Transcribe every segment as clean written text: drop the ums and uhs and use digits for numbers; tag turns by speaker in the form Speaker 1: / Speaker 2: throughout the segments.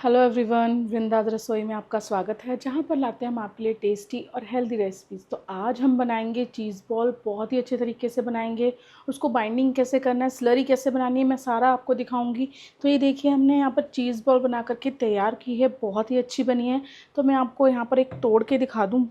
Speaker 1: Hello everyone, वृंदाद रसोई में आपका स्वागत है, जहां पर लाते हैं हम आपके लिए टेस्टी और हेल्दी रेसिपीज़। तो आज हम बनाएंगे चीज़ बॉल। बहुत ही अच्छे तरीके से बनाएंगे। उसको बाइंडिंग कैसे करना है, स्लरी कैसे बनानी है, मैं सारा आपको दिखाऊंगी। तो ये देखिए, हमने यहाँ पर चीज़ बॉल बना करके तैयार की है। बहुत ही अच्छी बनी है। तो मैं आपको यहाँ पर एक तोड़ के दिखा दूँ।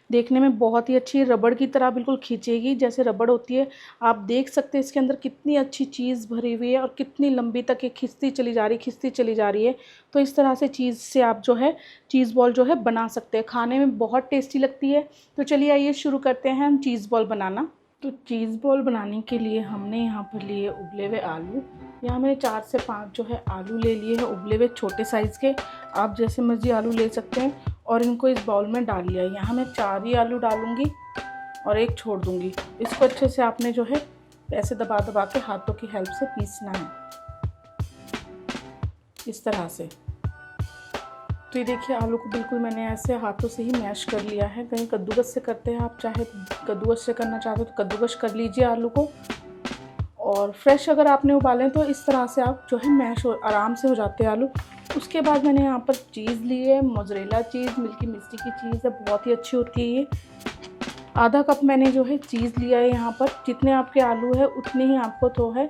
Speaker 1: देखने में बहुत ही अच्छी, रबड़ की तरह बिल्कुल खींचेगी जैसे रबड़ होती है। आप देख सकते हैं इसके अंदर कितनी अच्छी चीज़ भरी हुई है और कितनी लंबी तक ये खिंचती चली जा रही है। तो इस तरह से चीज़ से आप जो है चीज़ बॉल जो है बना सकते हैं। खाने में बहुत टेस्टी लगती है। तो चलिए आइए शुरू करते हैं हम चीज़ बॉल बनाना। तो चीज़ बॉल बनाने के लिए हमने यहाँ पर लिए उबले हुए आलू। यहाँ मैंने 4 से 5 जो है आलू ले लिए हैं, उबले हुए छोटे साइज़ के। आप जैसे मर्जी आलू ले सकते हैं और इनको इस बाउल में डाल लिया। यहाँ मैं 4 ही आलू डालूँगी और 1 छोड़ दूँगी। इसको अच्छे से आपने जो है ऐसे दबा दबा के हाथों की हेल्प से पीसना है, इस तरह से। तो ये देखिए, आलू को बिल्कुल मैंने ऐसे हाथों से ही मैश कर लिया है। कहीं कद्दूकस से करते हैं, आप चाहे कद्दूकस से करना चाहते हो तो कद्दूकस कर लीजिए आलू को। और फ्रेश अगर आपने उबालें तो इस तरह से आप जो है मैश आराम से हो जाते हैं आलू। उसके बाद मैंने यहाँ पर चीज़ ली है, मोज़रेला चीज़, मिल्की मिस्टी की चीज़ है, बहुत ही अच्छी होती है ये। आधा कप मैंने जो है चीज़ लिया है। यहाँ पर जितने आपके आलू है उतने ही आपको तो है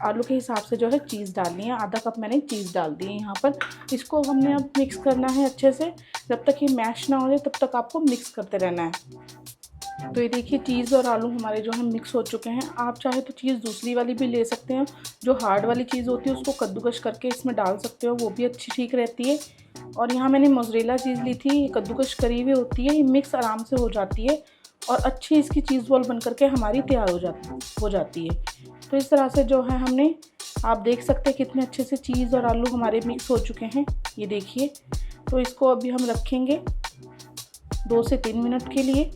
Speaker 1: आलू के हिसाब से जो है चीज़ डालनी है। आधा कप मैंने चीज़ डाल दी है यहाँ पर। इसको हमने अब मिक्स करना है अच्छे से। जब तक ये मैश ना हो जाए तब तक आपको मिक्स करते रहना है। तो ये देखिए, चीज़ और आलू हमारे जो है मिक्स हो चुके हैं। आप चाहे तो चीज़ दूसरी वाली भी ले सकते हैं, जो हार्ड वाली चीज़ होती है उसको कद्दूकस करके इसमें डाल सकते हो, वो भी अच्छी ठीक रहती है। और यहाँ मैंने मोज़रेला चीज़ ली थी, कद्दूकस करी हुई होती है, ये मिक्स आराम से हो जाती है और अच्छी इसकी चीज़ बॉल बन करके हमारी तैयार हो जाती है। तो इस तरह से जो है हमने, आप देख सकते हैं कितने अच्छे से चीज़ और आलू हमारे मिक्स हो चुके हैं, ये देखिए। तो इसको अभी हम रखेंगे 2 से 3 मिनट के लिए।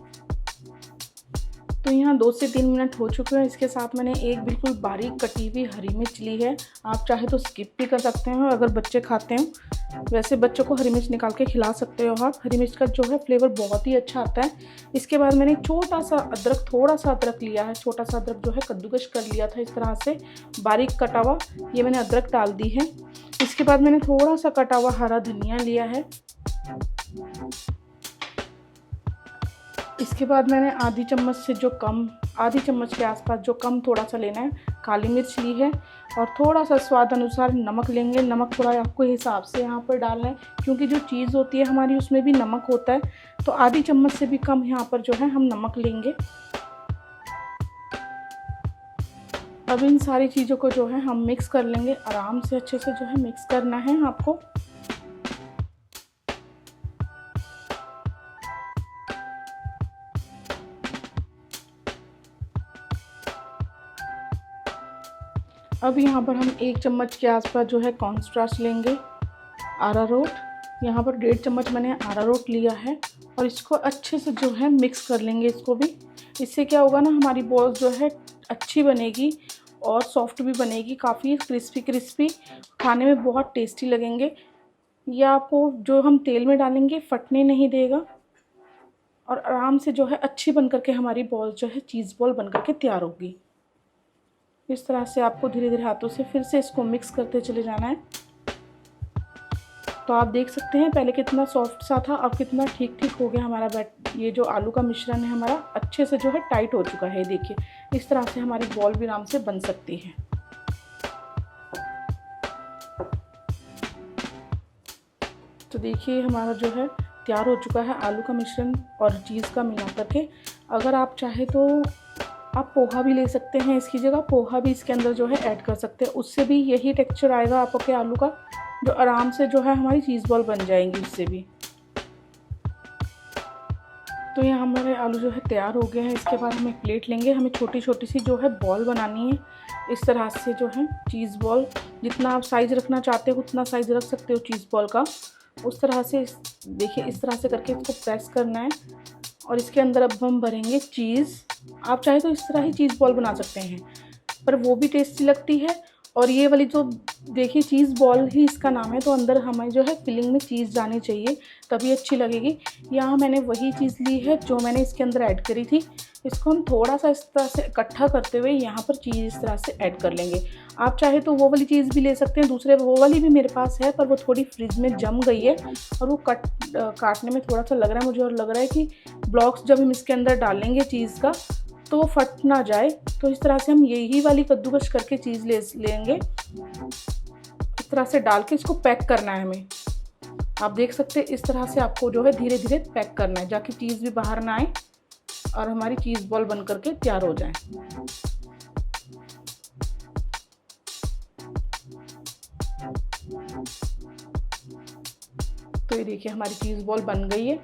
Speaker 1: तो यहाँ 2 से 3 मिनट हो चुके हैं। इसके साथ मैंने एक बिल्कुल बारीक कटी हुई हरी मिर्च ली है। आप चाहे तो स्किप भी कर सकते हैं अगर बच्चे खाते हैं। वैसे बच्चों को हरी मिर्च निकाल के खिला सकते हो आप। हरी मिर्च का जो है फ्लेवर बहुत ही अच्छा आता है। इसके बाद मैंने थोड़ा सा अदरक लिया है। छोटा सा अदरक जो है कद्दूकस कर लिया था इस तरह से बारीक कटा हुआ, ये मैंने अदरक डाल दी है। इसके बाद मैंने थोड़ा सा कटा हुआ हरा धनिया लिया है। इसके बाद मैंने आधी चम्मच के आसपास जो कम थोड़ा सा लेना है, काली मिर्च ली है। और थोड़ा सा स्वाद अनुसार नमक लेंगे। नमक थोड़ा आपको हिसाब से यहाँ पर डालना है, क्योंकि जो चीज़ होती है हमारी उसमें भी नमक होता है। तो आधी चम्मच से भी कम यहाँ पर जो है हम नमक लेंगे। अब इन सारी चीज़ों को जो है हम मिक्स कर लेंगे। आराम से अच्छे से जो है मिक्स करना है आपको। अब यहाँ पर हम 1 चम्मच के आसपास जो है कॉर्नस्टार्च लेंगे, अरारोट। यहाँ पर 1.5 चम्मच मैंने अरारोट लिया है और इसको अच्छे से जो है मिक्स कर लेंगे इसको भी। इससे क्या होगा ना, हमारी बॉल्स जो है अच्छी बनेगी और सॉफ्ट भी बनेगी, काफ़ी क्रिस्पी खाने में बहुत टेस्टी लगेंगे। यह आपको जो हम तेल में डालेंगे फटने नहीं देगा और आराम से जो है अच्छी बन करके हमारी बॉल जो है चीज़ बॉल बन करके तैयार होगी। इस तरह से आपको धीरे धीरे हाथों से फिर से इसको मिक्स करते चले जाना है। तो आप देख सकते हैं पहले कितना सॉफ्ट सा था, अब कितना ठीक हो गया हमारा ये जो आलू का मिश्रण है हमारा अच्छे से जो है टाइट हो चुका है। देखिए, इस तरह से हमारी बॉल भी आराम से बन सकती है। तो देखिए, हमारा जो है तैयार हो चुका है आलू का मिश्रण और चीज़ का मिला करके। अगर आप चाहे तो आप पोहा भी ले सकते हैं, इसकी जगह पोहा भी इसके अंदर जो है ऐड कर सकते हैं। उससे भी यही टेक्सचर आएगा आपके आलू का, जो आराम से जो है हमारी चीज़ बॉल बन जाएंगी उससे भी। तो ये हमारे आलू जो है तैयार हो गए हैं। इसके बाद हम एक प्लेट लेंगे। हमें छोटी छोटी सी जो है बॉल बनानी है। इस तरह से जो है चीज़ बॉल, जितना आप साइज़ रखना चाहते हो उतना साइज़ रख सकते हो चीज़ बॉल का। उस तरह से देखिए, इस तरह से करके इसको प्रेस करना है और इसके अंदर अब हम भरेंगे चीज़। आप चाहे तो इस तरह ही चीज़ बॉल बना सकते हैं, पर वो भी टेस्टी लगती है और ये वाली जो देखिए चीज़ बॉल ही इसका नाम है, तो अंदर हमें जो है फिलिंग में चीज़ जानी चाहिए तभी अच्छी लगेगी। यहाँ मैंने वही चीज़ ली है जो मैंने इसके अंदर ऐड करी थी। इसको हम थोड़ा सा इस तरह से इकट्ठा करते हुए यहाँ पर चीज़ इस तरह से ऐड कर लेंगे। आप चाहे तो वो वाली चीज़ भी ले सकते हैं, दूसरे वो वाली भी मेरे पास है, पर वो थोड़ी फ्रिज में जम गई है और वो काटने में थोड़ा सा लग रहा है मुझे, और लग रहा है कि ब्लॉक्स जब हम इसके अंदर डालेंगे चीज़ का तो वो फट ना जाए। तो इस तरह से हम यही वाली कद्दूकस करके चीज़ लेंगे, इस तरह से डाल के इसको पैक करना है हमें। आप देख सकते हैं इस तरह से आपको जो है धीरे धीरे पैक करना है, जाकि चीज़ भी बाहर ना आए और हमारी चीज़ बॉल बन करके तैयार हो जाए। तो ये देखिए हमारी चीज़ बॉल बन गई है।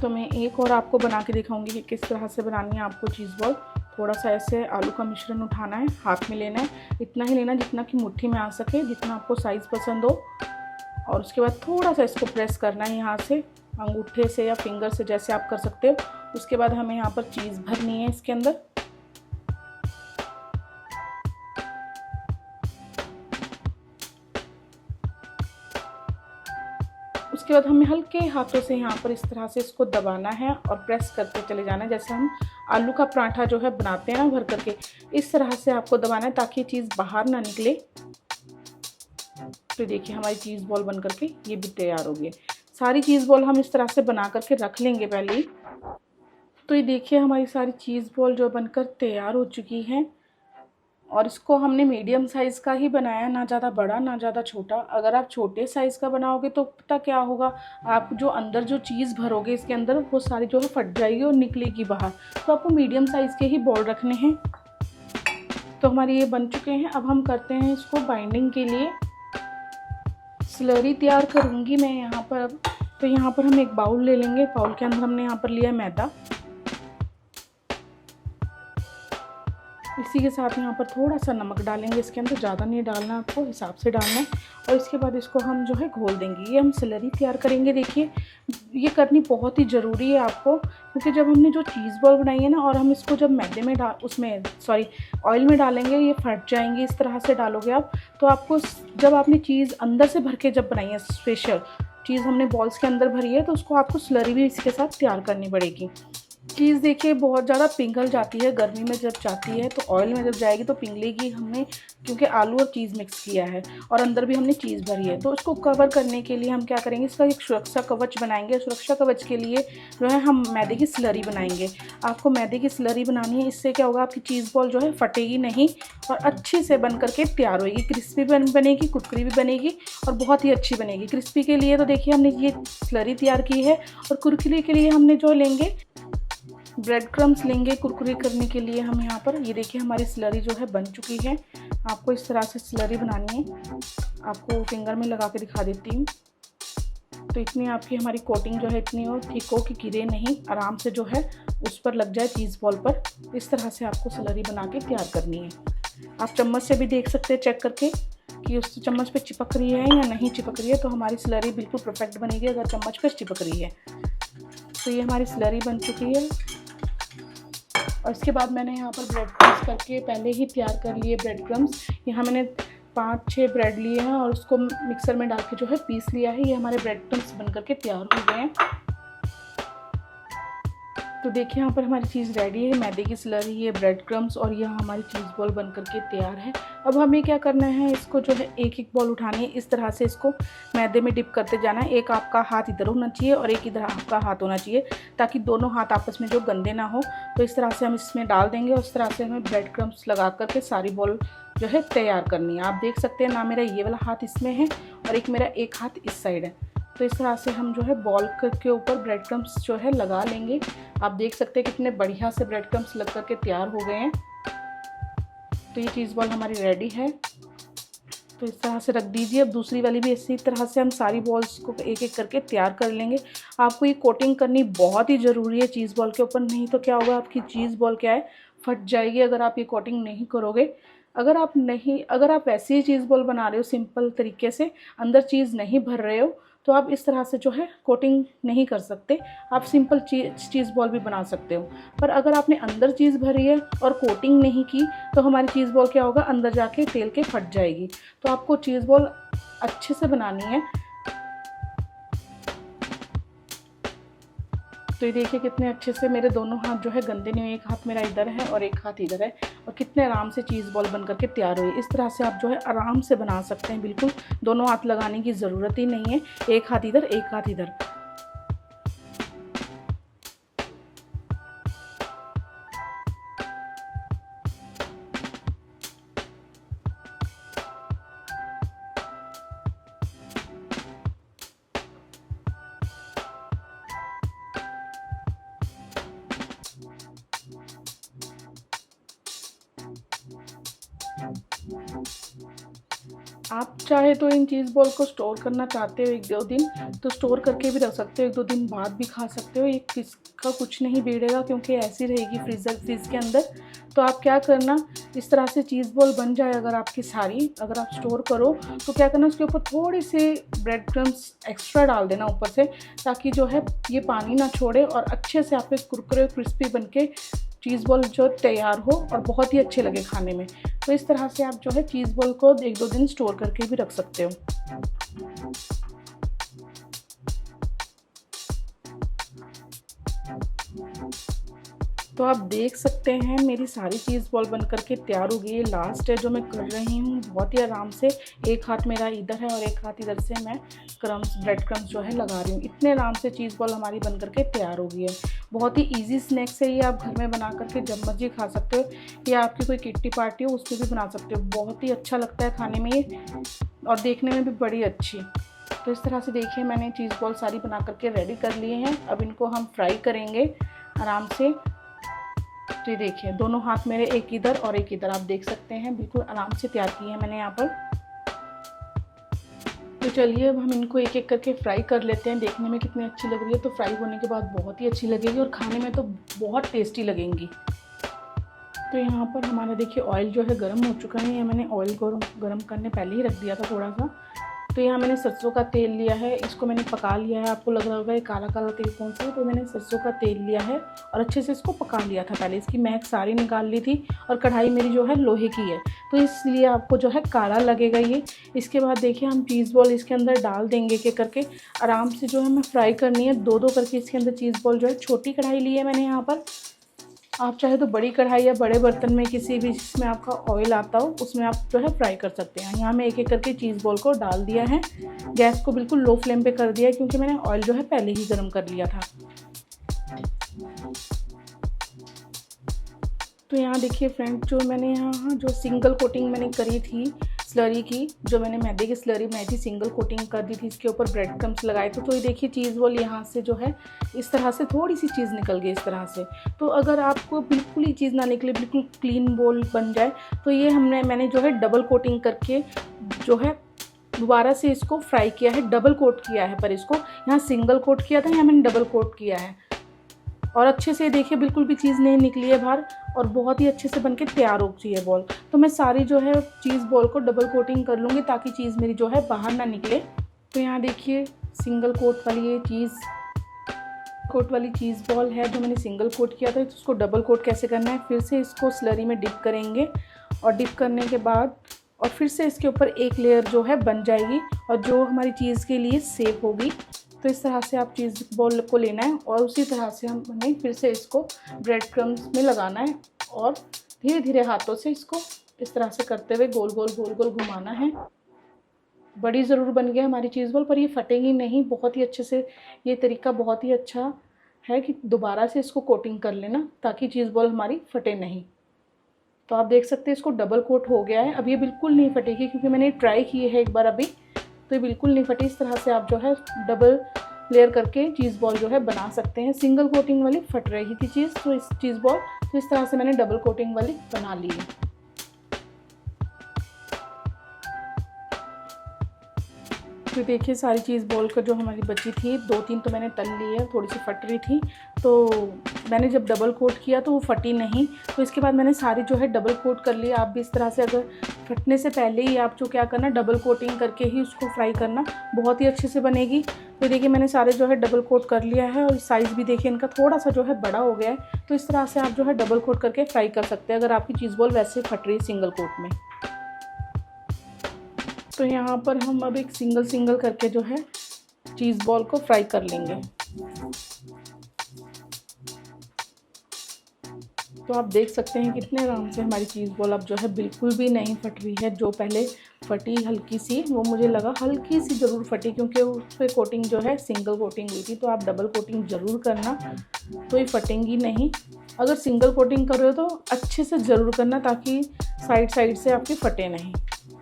Speaker 1: तो मैं एक और आपको बना के दिखाऊंगी कि किस तरह से बनानी है आपको चीज़ बॉल। थोड़ा सा ऐसे आलू का मिश्रण उठाना है, हाथ में लेना है, इतना ही लेना जितना कि मुट्ठी में आ सके, जितना आपको साइज़ पसंद हो। और उसके बाद थोड़ा सा इसको प्रेस करना है यहाँ से, अंगूठे से या फिंगर से, जैसे आप कर सकते हो। उसके बाद हमें यहाँ पर चीज़ भरनी है इसके अंदर। उसके बाद हमें हल्के हाथों से यहाँ पर इस तरह से इसको दबाना है और प्रेस करते चले जाना है, जैसे हम आलू का पराठा जो है बनाते हैं ना भर करके, इस तरह से आपको दबाना है ताकि चीज़ बाहर ना निकले। तो देखिए हमारी चीज़ बॉल बन करके ये भी तैयार हो गई। सारी चीज़ बॉल हम इस तरह से बना करके रख लेंगे पहले ही। तो ये देखिए हमारी सारी चीज़ बॉल जो बनकर तैयार हो चुकी हैं, और इसको हमने मीडियम साइज़ का ही बनाया, ना ज़्यादा बड़ा ना ज़्यादा छोटा। अगर आप छोटे साइज़ का बनाओगे तो पता क्या होगा, आप जो अंदर जो चीज़ भरोगे इसके अंदर वो सारी जो है फट जाएगी और निकलेगी बाहर। तो आपको मीडियम साइज़ के ही बॉल रखने हैं। तो हमारे ये बन चुके हैं। अब हम करते हैं इसको बाइंडिंग के लिए। स्लरी तैयार करूँगी मैं यहाँ पर। अब तो यहाँ पर हम एक बाउल ले लेंगे, बाउल के अंदर हमने यहाँ पर लिया मैदा। इसी के साथ यहाँ पर थोड़ा सा नमक डालेंगे इसके अंदर, ज़्यादा नहीं डालना, आपको हिसाब से डालना है। और इसके बाद इसको हम जो है घोल देंगे। ये हम स्लरी तैयार करेंगे। देखिए ये करनी बहुत ही ज़रूरी है आपको, क्योंकि जब हमने जो चीज़ बॉल बनाई है ना, और हम इसको जब मैदे में ऑयल में डालेंगे, ये फट जाएंगे। इस तरह से डालोगे आप तो आपको, जब आपने चीज़ अंदर से भर के जब बनाई है, स्पेशल चीज़ हमने बॉल्स के अंदर भरी है, तो उसको आपको स्लरी भी इसके साथ तैयार करनी पड़ेगी। चीज़ देखिए बहुत ज़्यादा पिघल जाती है गर्मी में, जब जाती है तो ऑयल में जब जाएगी तो पिघलेगी। हमने क्योंकि आलू और चीज़ मिक्स किया है और अंदर भी हमने चीज़ भरी है, तो उसको कवर करने के लिए हम क्या करेंगे, इसका एक सुरक्षा कवच बनाएंगे। सुरक्षा कवच के लिए जो है हम मैदे की स्लरी बनाएंगे। आपको मैदे की स्लरी बनानी है, इससे क्या होगा, आपकी चीज़ बॉल जो है फटेगी नहीं और अच्छे से बन करके तैयार होगी। क्रिस्पी बनेगी, कुरकुरी भी बनेगी और बहुत ही अच्छी बनेगी। क्रिस्पी के लिए तो देखिए हमने ये स्लरी तैयार की है, और कुरकुरी के लिए हमने जो लेंगे ब्रेड क्रम्स लेंगे कुरकुरे करने के लिए हम यहाँ पर। ये देखिए हमारी स्लरी जो है बन चुकी है। आपको इस तरह से स्लरी बनानी है, आपको फिंगर में लगा के दिखा देती हूँ। तो इतनी आपकी हमारी कोटिंग जो है इतनी हो ठीक हो कि गिरे नहीं, आराम से जो है उस पर लग जाए चीज़ बॉल पर। इस तरह से आपको स्लरी बना के तैयार करनी है। आप चम्मच से भी देख सकते हैं चेक करके कि उस चम्मच पे चिपक रही है या नहीं चिपक रही है, तो हमारी स्लरी बिल्कुल परफेक्ट बनेगी अगर चम्मच पर चिपक रही है। तो ये हमारी स्लरी बन चुकी है। और इसके बाद मैंने यहाँ पर ब्रेड क्रम्स करके पहले ही तैयार कर लिए ब्रेड क्रम्स। यहाँ मैंने 5-6 ब्रेड लिए हैं और उसको मिक्सर में डाल के जो है पीस लिया है। ये हमारे ब्रेड क्रम्स बन करके तैयार हो गए हैं। तो देखिए यहाँ पर हमारी चीज़ रेडी है, मैदे की स्लरी, ये ब्रेड क्रम्स और यह हमारी चीज़ बॉल बन करके तैयार है। अब हमें क्या करना है, इसको जो है एक एक बॉल उठानी है, इस तरह से इसको मैदे में डिप करते जाना है। एक आपका हाथ इधर होना चाहिए और एक इधर आपका हाथ होना चाहिए, ताकि दोनों हाथ आपस में जो गंदे ना हो। तो इस तरह से हम इसमें डाल देंगे और इस तरह से हमें ब्रेड क्रम्स लगा करके सारी बॉल जो है तैयार करनी है। आप देख सकते हैं ना, मेरा ये वाला हाथ इसमें है और मेरा एक हाथ इस साइड है। तो इस तरह से हम जो है बॉल के ऊपर ब्रेड क्रम्स जो है लगा लेंगे। आप देख सकते हैं कितने बढ़िया से ब्रेड क्रम्स लग करके तैयार हो गए हैं। तो ये चीज़ बॉल हमारी रेडी है। तो इस तरह से रख दीजिए। अब दूसरी वाली भी इसी तरह से हम सारी बॉल्स को एक एक करके तैयार कर लेंगे। आपको ये कोटिंग करनी बहुत ही ज़रूरी है चीज़ बॉल के ऊपर, नहीं तो क्या होगा, आपकी चीज़ बॉल क्या है, फट जाएगी अगर आप ये कोटिंग नहीं करोगे। अगर आप वैसे ही चीज़ बॉल बना रहे हो सिंपल तरीके से, अंदर चीज़ नहीं भर रहे हो, तो आप इस तरह से जो है कोटिंग नहीं कर सकते। आप सिंपल चीज़ बॉल भी बना सकते हो, पर अगर आपने अंदर चीज़ भरी है और कोटिंग नहीं की तो हमारी चीज़ बॉल क्या होगा, अंदर जाके तेल के फट जाएगी। तो आपको चीज़ बॉल अच्छे से बनानी है। तो ये देखिए कितने अच्छे से मेरे दोनों हाथ जो है गंदे नहीं हुए, एक हाथ मेरा इधर है और एक हाथ इधर है, और कितने आराम से चीज़ बॉल बन करके तैयार हुई। इस तरह से आप जो है आराम से बना सकते हैं, बिल्कुल दोनों हाथ लगाने की ज़रूरत ही नहीं है, एक हाथ इधर एक हाथ इधर। आप चाहे तो इन चीज़ बॉल को स्टोर करना चाहते हो 1-2 दिन तो स्टोर करके भी रख सकते हो, 1-2 दिन बाद भी खा सकते हो, ये किसका कुछ नहीं बिगड़ेगा क्योंकि ऐसी रहेगी फ्रिज के अंदर। तो आप क्या करना, इस तरह से चीज़ बॉल बन जाए अगर आपकी सारी, अगर आप स्टोर करो तो क्या करना, उसके ऊपर थोड़े से ब्रेड क्रम्स एक्स्ट्रा डाल देना ऊपर से, ताकि जो है ये पानी ना छोड़े और अच्छे से आपके कुरकुरे क्रिस्पी बन के चीज़ बॉल जो तैयार हो और बहुत ही अच्छे लगे खाने में। तो इस तरह से आप जो है चीज़ बॉल को 1-2 दिन स्टोर करके भी रख सकते हो। तो आप देख सकते हैं मेरी सारी चीज़ बॉल बन करके तैयार हो गई है। लास्ट है जो मैं कर रही हूँ, बहुत ही आराम से, एक हाथ मेरा इधर है और एक हाथ इधर से मैं ब्रेड क्रम्स जो है लगा रही हूँ। इतने आराम से चीज़ बॉल हमारी बन करके तैयार हो गई है। बहुत ही इजी स्नैक्स है ये, आप घर में बना करके जब मर्जी खा सकते हो, या आपकी कोई किट्टी पार्टी हो उसमें भी बना सकते हो। बहुत ही अच्छा लगता है खाने में ये, और देखने में भी बड़ी अच्छी। तो इस तरह से देखिए मैंने चीज़ बॉल सारी बना करके रेडी कर लिए हैं। अब इनको हम फ्राई करेंगे आराम से। तो ये देखिए दोनों हाथ मेरे एक इधर और एक इधर, आप देख सकते हैं बिल्कुल आराम से तैयार किए हैं मैंने यहाँ पर। तो चलिए अब हम इनको एक एक करके फ्राई कर लेते हैं। देखने में कितनी अच्छी लग रही है, तो फ्राई होने के बाद बहुत ही अच्छी लगेगी और खाने में तो बहुत टेस्टी लगेंगी। तो यहाँ पर हमारा देखिए ऑयल जो है गर्म हो चुका है। ये मैंने ऑयल को गर्म करने पहले ही रख दिया था थोड़ा सा। तो यहाँ मैंने सरसों का तेल लिया है, इसको मैंने पका लिया है। आपको लग रहा होगा ये काला काला तेल कौन सा है, तो मैंने सरसों का तेल लिया है और अच्छे से इसको पका लिया था। पहले इसकी महक सारी निकाल ली थी, और कढ़ाई मेरी जो है लोहे की है तो इसलिए आपको जो है काला लगेगा ये। इसके बाद देखिए हम चीज़ बॉल इसके अंदर डाल देंगे के करके, आराम से जो है हमें फ्राई करनी है। 2-2 करके इसके अंदर चीज़ बॉल जो है, छोटी कढ़ाई ली है मैंने यहाँ पर। आप चाहे तो बड़ी कढ़ाई या बड़े बर्तन में किसी भी जिसमें आपका ऑयल आता हो उसमें आप जो है फ्राई कर सकते हैं। यहाँ मैं एक एक करके चीज़ बॉल को डाल दिया है। गैस को बिल्कुल लो फ्लेम पे कर दिया है क्योंकि मैंने ऑयल जो है पहले ही गर्म कर लिया था। तो यहाँ देखिए फ्रेंड, जो मैंने यहाँ जो सिंगल कोटिंग मैंने करी थी स्लरी की, जो मैंने मैदे की स्लरी बनाई थी, सिंगल कोटिंग कर दी थी, इसके ऊपर ब्रेड क्रम्स लगाए थे। तो ये देखिए चीज़ बॉल यहाँ से जो है इस तरह से थोड़ी सी चीज़ निकल गई इस तरह से। तो अगर आपको बिल्कुल ही चीज़ ना निकले, बिल्कुल क्लीन बॉल बन जाए, तो ये मैंने जो है डबल कोटिंग करके जो है दोबारा से इसको फ्राई किया है, डबल कोट किया है। पर इसको यहाँ सिंगल कोट किया था, यहाँ मैंने डबल कोट किया है, और अच्छे से देखिए बिल्कुल भी चीज़ नहीं निकली है बाहर, और बहुत ही अच्छे से बनके तैयार हो गई है बॉल। तो मैं सारी जो है चीज़ बॉल को डबल कोटिंग कर लूँगी ताकि चीज़ मेरी जो है बाहर ना निकले। तो यहाँ देखिए सिंगल कोट वाली ये चीज़ बॉल है जो मैंने सिंगल कोट किया था। तो उसको डबल कोट कैसे करना है, फिर से इसको स्लरी में डिप करेंगे, और डिप करने के बाद और फिर से इसके ऊपर एक लेयर जो है बन जाएगी, और जो हमारी चीज़ के लिए सेफ होगी। तो इस तरह से आप चीज़ बॉल को लेना है, और उसी तरह से हमें फिर से इसको ब्रेड क्रम्स में लगाना है, और धीरे धीरे हाथों से इसको इस तरह से करते हुए गोल गोल घुमाना है। बड़ी ज़रूर बन गया हमारी चीज़ बॉल, पर ये फटेंगी नहीं। बहुत ही अच्छे से ये तरीका बहुत ही अच्छा है कि दोबारा से इसको कोटिंग कर लेना ताकि चीज़ बॉल हमारी फटे नहीं। तो आप देख सकते हैं इसको डबल कोट हो गया है। अब ये बिल्कुल नहीं फटेगी क्योंकि मैंने ट्राई की है एक बार अभी, तो ये बिल्कुल नहीं फटी। इस तरह से आप जो है डबल लेयर करके चीज़ बॉल जो है बना सकते हैं। सिंगल कोटिंग वाली फट रही थी चीज़, तो इस चीज़ बॉल तो इस तरह से मैंने डबल कोटिंग वाली बना ली है। तो देखिए सारी चीज़ बॉल का जो हमारी बची थी, 2-3 तो मैंने तल ली है, थोड़ी सी फट रही थी, तो मैंने जब डबल कोट किया तो वो फटी नहीं। तो इसके बाद मैंने सारी जो है डबल कोट कर ली। आप भी इस तरह से अगर फटने से पहले ही आप जो क्या करना, डबल कोटिंग करके ही उसको फ्राई करना, बहुत ही अच्छे से बनेगी। तो देखिए मैंने सारे जो है डबल कोट कर लिया है और साइज़ भी देखिए इनका थोड़ा सा जो है बड़ा हो गया है। तो इस तरह से आप जो है डबल कोट करके फ्राई कर सकते हैं अगर आपकी चीज़ बॉल वैसे फट रही है सिंगल कोट में। तो यहाँ पर हम अब एक सिंगल करके जो है चीज़ बॉल को फ्राई कर लेंगे। तो आप देख सकते हैं कितने आराम से हमारी चीज़ बॉल अब जो है बिल्कुल भी नहीं फट रही है। जो पहले फटी हल्की सी, वो मुझे लगा हल्की सी ज़रूर फटी क्योंकि उस पर कोटिंग जो है सिंगल कोटिंग हुई थी। तो आप डबल कोटिंग ज़रूर करना, तो ये फटेंगी नहीं। अगर सिंगल कोटिंग कर रहे हो तो अच्छे से ज़रूर करना ताकि साइड से आपकी फटे नहीं।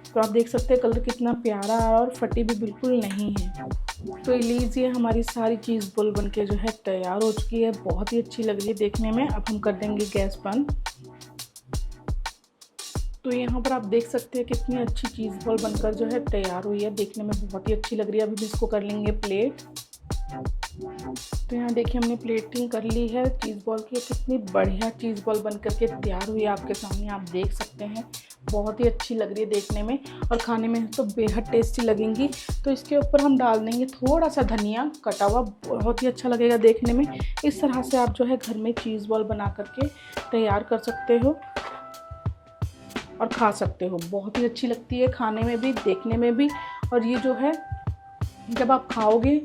Speaker 1: तो आप देख सकते हैं कलर कितना प्यारा और फटी भी बिल्कुल नहीं है। तो लीजिए हमारी सारी चीज़ बॉल बनके जो है तैयार हो चुकी है, बहुत ही अच्छी लग रही है देखने में। अब हम कर देंगे गैस बंद। तो यहाँ पर आप देख सकते हैं कितनी अच्छी चीज़ बॉल बनकर जो है तैयार हुई है, देखने में बहुत ही अच्छी लग रही है। अभी भी इसको कर लेंगे प्लेट। तो यहाँ देखिए हमने प्लेटिंग कर ली है चीज़ बॉल की। कितनी बढ़िया चीज़ बॉल बन करके तैयार हुई है आपके सामने, आप देख सकते हैं। बहुत ही अच्छी लग रही है देखने में और खाने में तो बेहद टेस्टी लगेंगी। तो इसके ऊपर हम डाल देंगे थोड़ा सा धनिया कटा हुआ, बहुत ही अच्छा लगेगा देखने में। इस तरह से आप जो है घर में चीज़ बॉल बना करके तैयार कर सकते हो और खा सकते हो। बहुत ही अच्छी लगती है खाने में भी, देखने में भी। और ये जो है जब आप खाओगे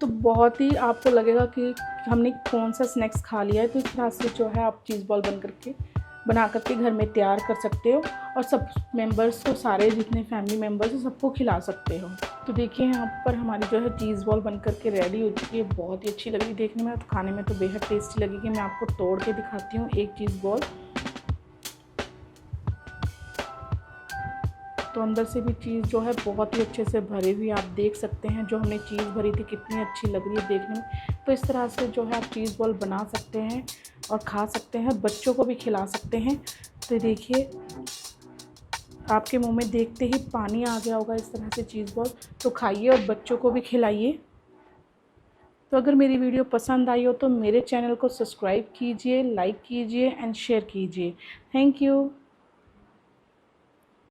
Speaker 1: तो बहुत ही आपको लगेगा कि हमने कौन सा स्नैक्स खा लिया है। तो इस तरह से जो है आप चीज़ बॉल बना करके घर में तैयार कर सकते हो और सब मेंबर्स को, सारे जितने फैमिली मेंबर्स हैं सबको खिला सकते हो। तो देखिए यहाँ पर हमारी जो है चीज़ बॉल बन करके रेडी हो चुकी है, बहुत ही अच्छी लग रही है देखने में। तो खाने में तो बेहद टेस्टी लगेगी। मैं आपको तोड़ के दिखाती हूँ एक चीज़ बॉल। तो अंदर से भी चीज़ जो है बहुत ही अच्छे से भरी हुई आप देख सकते हैं। जो हमने चीज़ भरी थी कितनी अच्छी लग रही है देखने में। तो इस तरह से जो है आप चीज़ बॉल बना सकते हैं और खा सकते हैं, बच्चों को भी खिला सकते हैं। तो देखिए आपके मुंह में देखते ही पानी आ गया होगा इस तरह से चीज़ बॉल। तो खाइए और बच्चों को भी खिलाइए। तो अगर मेरी वीडियो पसंद आई हो तो मेरे चैनल को सब्सक्राइब कीजिए, लाइक कीजिए एंड शेयर कीजिए। Thank you.